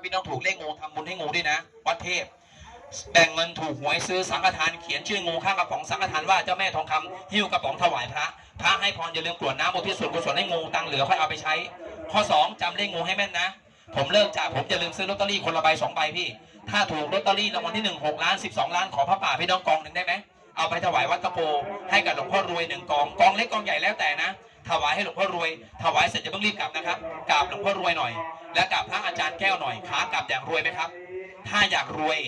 พี่น้องถูกเลขงูทำบุญให้งูด้วยนะวัดเทพแบ่งเงินถูกหวยซื้อสังฆทานเขียนชื่องูข้างกระป๋องสังฆทานว่าเจ้าแม่ทองคำหิ้วกระป๋องถวายพระให้พรอย่าลืมกรวดน้ำอุทิศส่วนกุศลให้งูตังเหลือค่อยเอาไปใช้ข้อ2จำเลขงูให้แม่นนะผมเลิกจากผมจะลืมซื้อลอตเตอรี่คนละใบ2ใบพี่ถ้าถูกลอตเตอรี่รางวัลที่1 6 ล้าน12 ล้านขอพระป่าพี่น้องกองหนึ่งได้ไหมเอาไปถวายวัดตะโกให้กับหลวงพ่อรวย1 กองเล็กกองใหญ่แล้วแต่นะถวายให้หลวงพ่อรวยถวายเสร็จจะต้องรีบกลับนะครับกราบหลวงพ่อรวยหน่อยและกราบพระอาจารย์แก้วหน่อยขากลับอยากรวยไหมครับถ้าอยากรวย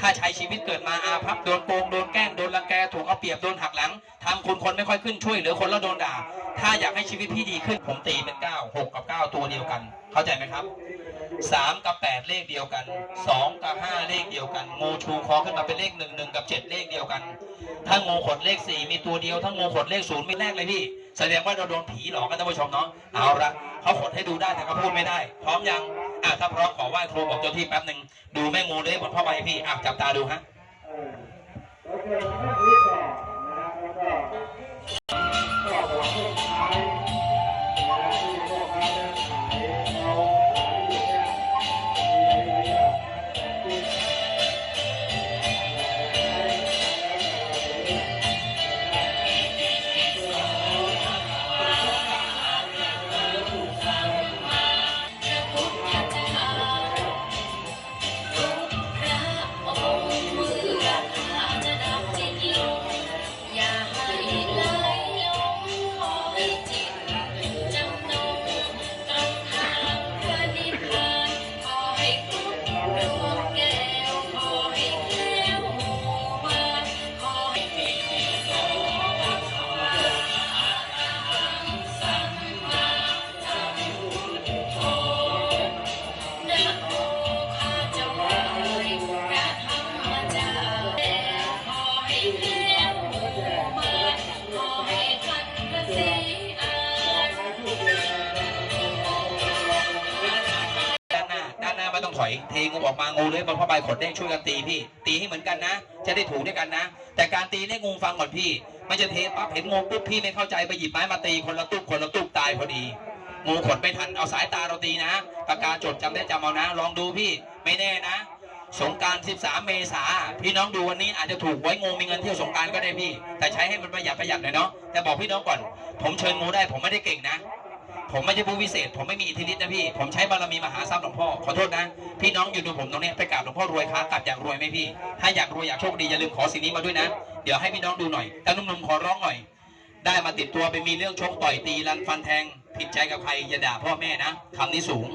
ถ้าใช้ชีวิตเกิดมาอาภัพโดนโกงโดนแกล้งโดนรังแกถูกเอาเปรียบโดนหักหลังทำคุณคนไม่ค่อยขึ้นช่วยเหลือคนแล้วโดนด่าถ้าอยากให้ชีวิตพี่ดีขึ้นผมตีเป็น9 6 กับ 9ตัวเดียวกันเข้าใจไหมครับ3 กับ 8เลขเดียวกัน2 กับ 5เลขเดียวกันงูชูคอขึ้นมาเป็นเลข1 1 กับ 7เลขเดียวกันถ้างูขดเลข4มีตัวเดียวถ้างูขดเลข0มีแรกเลยพี่แสดงว่าเราโดนผีหลอกกันท่านผู้ชมเนาะเอาละเขาขดให้ดูได้แต่เขาพูดไม่ได้พร้อมยังถ้าพร้อมขอไหว้ครูบอกเจ้าที่แป๊บหนึ่งดูแม่งูเลยบนผ้าใบพี่จับตาดูฮะไม่ต้องถอยเทงูออกมางูเลยบนผ้าใบขดเด้งช่วยกันตีพี่ตีให้เหมือนกันนะจะได้ถูกด้วยกันนะแต่การตีให้งูฟังก่อนพี่ไม่จะเทปั๊บเห็นงูปุ๊บพี่ไม่เข้าใจไปหยิบไม้มาตีคนละตุ๊บตายพอดีงูขดไม่ทันเอาสายตาเราตีนะปากกาจดจำได้จำเอานะลองดูพี่ไม่แน่นะสงกรานต์13 เมษาพี่น้องดูวันนี้อาจจะถูกไว้งูมีเงินเที่ยวสงกรานต์ก็ได้พี่แต่ใช้ให้มันประหยัดหน่อยเนาะแต่บอกพี่น้องก่อนผมเชิญงูได้ผมไม่ได้เก่งนะผมไม่ใช่ผู้วิเศษผมไม่มีอิทธิฤทธิ์นะพี่ผมใช้บารมีมหาทรัพย์หลวงพ่อขอโทษนะพี่น้องอยู่ดูผมตรงนี้ไปกราบหลวงพ่อรวยค้ากลับอยากรวยไหมพี่ถ้าอยากรวยอยากโชคดีอย่าลืมขอสิ่งนี้มาด้วยนะเดี๋ยวให้พี่น้องดูหน่อยแต่หนุ่มๆขอร้องหน่อยได้มาติดตัวไปมีเรื่องชกต่อยตีรันฟันแทงผิดใจกับใครอย่าด่าพ่อแม่นะคำนี้สูง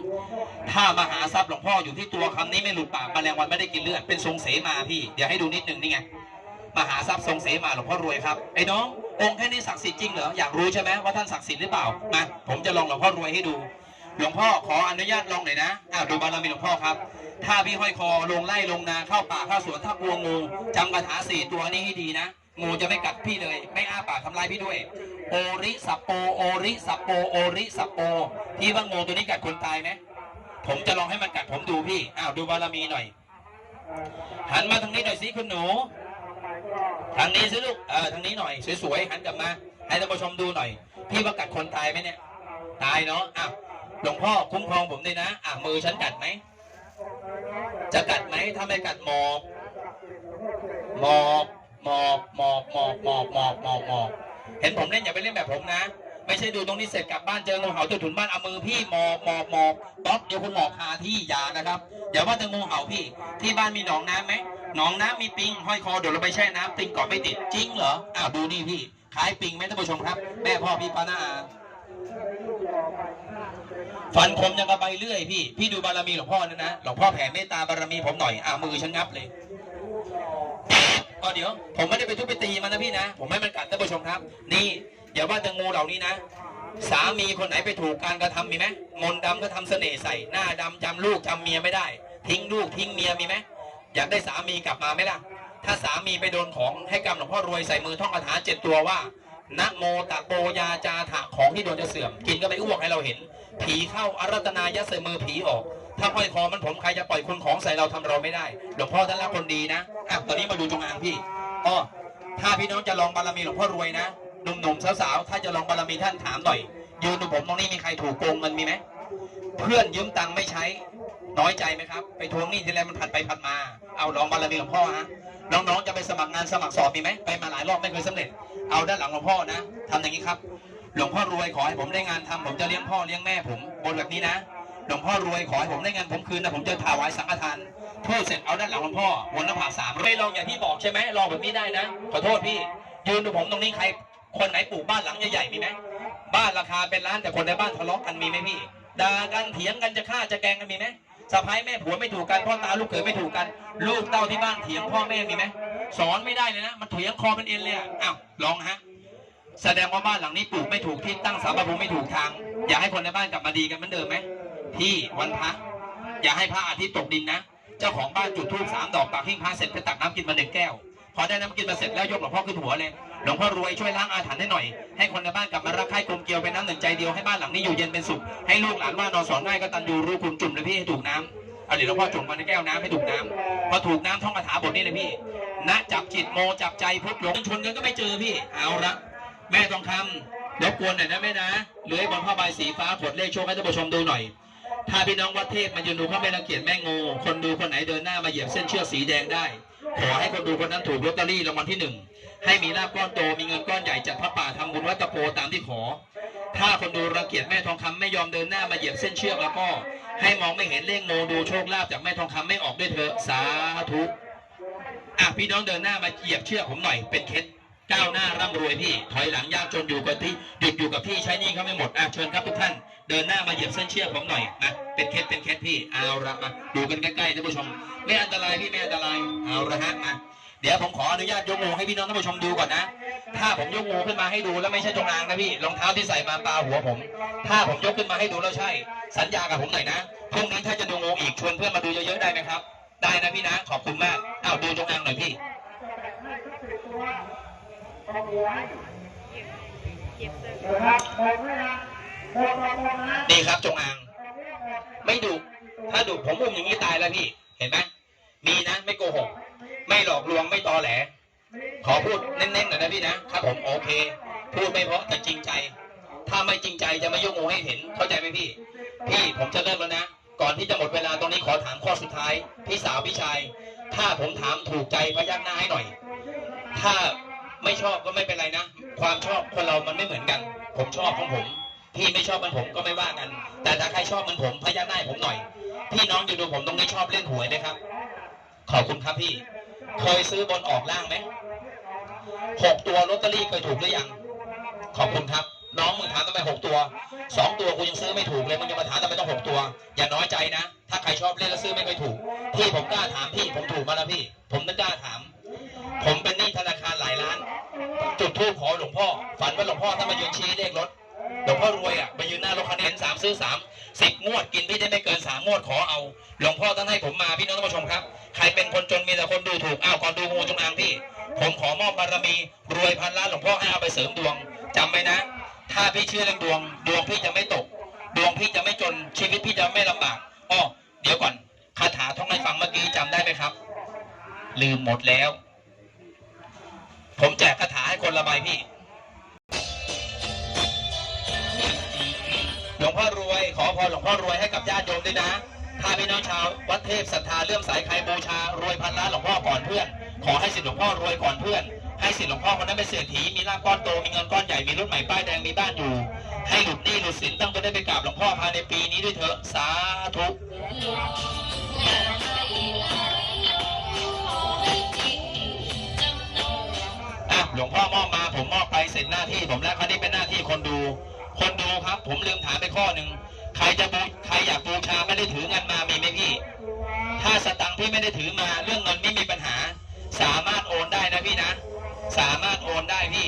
ถ้ามหาทรัพย์หลวงพ่ออยู่ที่ตัวคำนี้ไม่หลุดปากแมลงวันไม่ได้กินเลือดเป็นทรงเสมาพี่เดี๋ยวให้ดูนิดนึงนี่ไงมหาทรัพย์ทรงเสมาหลวงพ่อรวยครับไอ้น้ององค์แค่นี้ศักดิ์สิทธิ์จริงเหรออยากรู้ใช่ไหมว่าท่านศักดิ์สิทธิ์หรือเปล่ามาผมจะลองหลวงพ่อรวยให้ดูหลวงพ่อขออนุญาตลองหน่อยนะดูบารมีหลวงพ่อครับถ้าพี่ห้อยคอลงไร่ลงนาเข้าป่าเข้าสวนถ้ากลัวงูจำคาถา4 ตัวนี้ให้ดีนะงูจะไม่กัดพี่เลยไม่อ้าปากทำลายพี่ด้วยโอริสัปโปโอริสัปโปโอริสัปโปพี่ว่างูตัวนี้กัดคนตายไหมผมจะลองให้มันกัดผมดูพี่ดูบารมีหน่อยหันมาทางนี้หน่อยสิคุณหนูทางนี้สิลูกทางนี้หน่อยสวยๆหันกลับมาให้ท่านผู้ชมดูหน่อยพี่ว่ากัดคนตายไหมเนี่ยตายเนาะหลวงพ่อคุ้มครองผมด้วยนะมือฉันกัดไหมจะกัดไหมถ้าไม่กัดหมอบเห็นผมเล่นอย่าไปเล่นแบบผมนะไม่ใช่ดูตรงนี้เสร็จกลับบ้านเจองูเห่าตัวถุนบ้านเอามือพี่หมอบป๊อกเดี๋ยวคุณหมอบคาที่ยานะครับเดี๋ยวว่าจะงูเห่าพี่ที่บ้านมีหนองน้ำไหมหนองน้ำมีปิงห้อยคอเดี๋ยวเราไปแช่น้ำปิงเกาะไม่ติดจริงเหรอดูนี่พี่คล้ายปิงไหมท่านผู้ชมครับแม่พ่อพี่ป้าน้าฟันคมยังกระใบเลื่อยพี่ดูบารมีหลวงพ่อนะหลวงพ่อแผ่เมตตาบารมีผมหน่อยมือฉันงับเลยเดี๋ยวผมไม่ได้ไปทุบไปตีมันนะพี่นะผมไม่มันกัดท่านผู้ชมครับนี่อย่าว่าแต่งูเหล่านี้นะสามีคนไหนไปถูกการกระทำมีไหมมนต์ดำก็ทำเสน่ห์ใส่หน้าดำจำลูกจำเมียไม่ได้ทิ้งลูกทิ้งเมียมีไหมอยากได้สามีกลับมาไหมล่ะถ้าสามีไปโดนของให้กรรมหลวงพ่อรวยใส่มือท่องคาถา7 ตัวว่านะโมตะโปยาจาถะของที่โดนจะเสื่อมกินก็ไปอ้วกให้เราเห็นผีเข้าอารัตนายะใส่มือผีออกถ้าห้อยคอมันผมใครจะปล่อยคนของใส่เราทำเราไม่ได้หลวงพ่อท่านรักคนดีนะตอนนี้มาดูจงอางพี่ถ้าพี่น้องจะลองบารมีหลวงพ่อรวยนะหนุ่มๆสาวๆถ้าจะลองบารมีท่านถามหน่อยยืนดูผมตรงนี้มีใครถูกโกงเงินมีไหมเพื่อนยืมตังค์ไม่ใช้ น้อยใจไหมครับไปทวงหนี้ทีไรมันผัดไปผัดมาเอาลองบารมีหลวงพ่อฮะน้องๆจะไปสมัครงานสมัครสอบมีไหมไปมาหลายรอบไม่เคยสำเร็จเอาด้านหลังหลวงพ่อนะทำอย่างนี้ครับหลวงพ่อรวยขอให้ผมได้งานทำผมจะเลี้ยงพ่อเลี้ยงแม่ผมบนแบบนี้นะหลวงพ่อรวยขอให้ผมได้เงินผมคืนนะผมจะถวายสังฆทานพูดเสร็จเอาด้านหลังหลวงพ่อวนหน้าผาก3ไม่ลองอย่างที่บอกใช่ไหมลองแบบนี้ได้นะขอโทษพี่ยืนดูผมตรงนี้ใครคนไหนปลูกบ้านหลังใหญ่ๆมีไหมบ้านราคาเป็นล้านแต่คนในบ้านทะเลาะกันมีไหมพี่ด่ากันเถียงกันจะฆ่าจะแกล้งกันมีไหมสะพ้ายแม่ผัวไม่ถูกกันพ่อตาลูกเขยไม่ถูกกันลูกเต้าที่บ้านเถียงพ่อแม่มีไหมสอนไม่ได้เลยนะมันเถียงคอเป็นเอ็นเลยอ้าวลองฮะแสดงว่าบ้านหลังนี้ปลูกไม่ถูกที่ตั้งสารพระภูมิไม่ถูกทางอยากให้คนในบ้านกลับมาดีกันเหมือนเดิมไหมพี่วันพระอย่าให้พระอาทิตย์ตกดินนะเจ้าของบ้านจุดธูป3 ดอกปักหิ้งพระเสร็จไปตักน้ำกินมา1 แก้วพอได้น้ำกินมาเสร็จแล้วยกหลวงพ่อขึ้นหัวเลยหลวงพ่อรวยช่วยล้างอาถรรพ์ให้หน่อยให้คนในบ้านกลับมารักใคร่กลมเกลียวเป็นน้ำหนึ่งใจเดียวให้บ้านหลังนี้อยู่เย็นเป็นสุขให้ลูกหลานว่านอนสอนง่ายก็ตันยูรู้คุณจุ่มเลยพี่ให้ถูกน้ำเอาเดี๋ยวหลวงพ่อจุ่มมาในแก้วน้ำให้ถูกน้ำพอถูกน้ำท่องคาถาบทนี้เลยพี่ณจับจิตโมจับใจพุทธหลงชนกันก็ไม่เจอพี่เอาละแม่ทองคำรบกวนหน่อยนะแม่นะเลื้อยบนผ้าใบสีฟ้าผลเลขโชคให้ท่านผู้ชมดูหน่อยถ้าพี่น้องวัดเทพมายืนดูเขาไม่รังเกียจแม่งูคนดูคนไหนเดินหน้ามาเหยียบเส้นเชือกสีแดงได้ขอให้คนดูคนนั้นถูกลอตเตอรี่รางวัลที่1ให้มีลาภก้อนโตมีเงินก้อนใหญ่จัดพระป่าทำบุญวัดตะโพตามที่ขอถ้าคนดูรังเกียจแม่ทองคำไม่ยอมเดินหน้ามาเหยียบเส้นเชือกแล้วก็ให้มองไม่เห็นเลขโมดูโชคลาภจากแม่ทองคำไม่ออกด้วยเถอะสาธุพี่น้องเดินหน้ามาเหยียบเชือกผมหน่อยเป็นเคล็ดก้าวหน้าร่ำรวยพี่ถอยหลังยากจนอยู่กับที่หยุดอยู่กับที่ใช้หนี้เขาไม่หมดเชิญครับทุกท่านเดินหน้ามาเหยียบเส้นเชือกผมหน่อยนะเป็นเคล็ดพี่เอาละมาดูกันใกล้ๆท่านผู้ชมไม่อันตรายพี่ไม่อันตรายเอาละฮะมาเดี๋ยวผมขออนุญาตยกงูให้พี่น้องท่านผู้ชมดูก่อนนะถ้าผมยกงูขึ้นมาให้ดูแล้วไม่ใช่จงอางนะพี่รองเท้าที่ใส่มาปาหัวผมถ้าผมยกขึ้นมาให้ดูแล้วใช่สัญญากับผมหน่อยนะพรุ่งนี้ถ้าจะดูงูอีกชวนเพื่อนมาดูเยอะๆได้ไหมครับได้นะพี่นะขอบคุณมากเอาดูจงอางหน่อยพี่นี่ครับจงอางไม่ดุถ้าดุผมอุ้มอย่างนี้ตายแล้วพี่เห็นไหมมีนะไม่โกหกไม่หลอกลวงไม่ตอแหลขอพูดเน้นๆหน่อยนะพี่นะครับผมโอเคพูดไม่เพราะแต่จริงใจถ้าไม่จริงใจจะไม่ยกงูให้เห็นเข้าใจไหมพี่ผมจะเริ่มแล้วนะก่อนที่จะหมดเวลาตรงนี้ขอถามข้อสุดท้ายพี่สาวพี่ชายถ้าผมถามถูกใจพยักหน้าให้หน่อยถ้าไม่ชอบก็ไม่เป็นไรนะความชอบคนเรามันไม่เหมือนกันผมชอบของผมพี่ไม่ชอบมันผมก็ไม่ว่ากันแต่ถ้าใครชอบมันผมพยักหน้าให้ผมหน่อยพี่น้องอยู่ดูผมตรงนี้ชอบเล่นหวยไหมครับขอบคุณครับพี่เคยซื้อบนออกล่างไหม6 ตัวลอตเตอรี่เคยถูกหรือยังขอบคุณครับน้องมึงถามทำไม6 ตัว2 ตัวกูยังซื้อไม่ถูกเลยมึงจะมาถามทำไมต้อง6 ตัวอย่าน้อยใจนะถ้าใครชอบเล่นแล้วซื้อไม่เคยถูกพี่ผมกล้าถามพี่ผมถูกมาแล้วพี่ผมไม่กล้าถามผมเป็นหนี้ธนาคารหลายล้านจุดธูปขอหลวงพ่อฝันว่าหลวงพ่อถ้ามายืนชี้เลขรถหลวงพ่อรวยไปยืนหน้ารถคันนี้3 ซื้อ 3 10 งวดกินพี่ได้ไม่เกิน3 งวดขอเอาหลวงพ่อท่านให้ผมมาพี่น้องท่านผู้ชมครับใครเป็นคนจนมีแต่คนดูถูกก่อนดูงูจงอางพี่ผมขอมอบบารมีรวยพันล้านหลวงพ่อให้เอาไปเสริมดวงจำไว้นะถ้าพี่เชื่อเรื่องดวงพี่จะไม่ตกดวงพี่จะไม่จนชีวิตพี่จะไม่ลำบากเดี๋ยวก่อนคาถาท่องให้ฟังเมื่อกี้จำได้ไหมครับลืมหมดแล้วผมแจกคาถาให้คนละใบพี่หลวงพ่อรวยขอพรหลวงพ่อรวยให้กับญาติโยมด้วยนะถ้าพี่น้องชาววัดเทพศรัทธาเลื่อมใสใครบูชารวยพันล้านหลวงพ่อก่อนเพื่อนขอให้สิทธิ์หลวงพ่อรวยก่อนเพื่อนให้สิทธิ์หลวงพ่อคนนั้นเป็นเศรษฐีมีลาภก้อนโตมีเงินก้อนใหญ่มีรถใหม่ป้ายแดงมีบ้านอยู่ให้หลุดหนี้หลุดสินต้องได้ไปกราบหลวงพ่อภายในปีนี้ด้วยเถอะสาธุหลวงพ่อมอบมาผมมอบไปเสร็จหน้าที่ผมแล้วคราวนี้เป็นหน้าที่คนดูครับผมลืมถามไปข้อหนึ่งใครอยากบูชาไม่ได้ถือเงินมามีไหมพี่ถ้าสตังค์พี่ไม่ได้ถือมาเรื่องเงินไม่มีปัญหาสามารถโอนได้นะพี่นะสามารถโอนได้พี่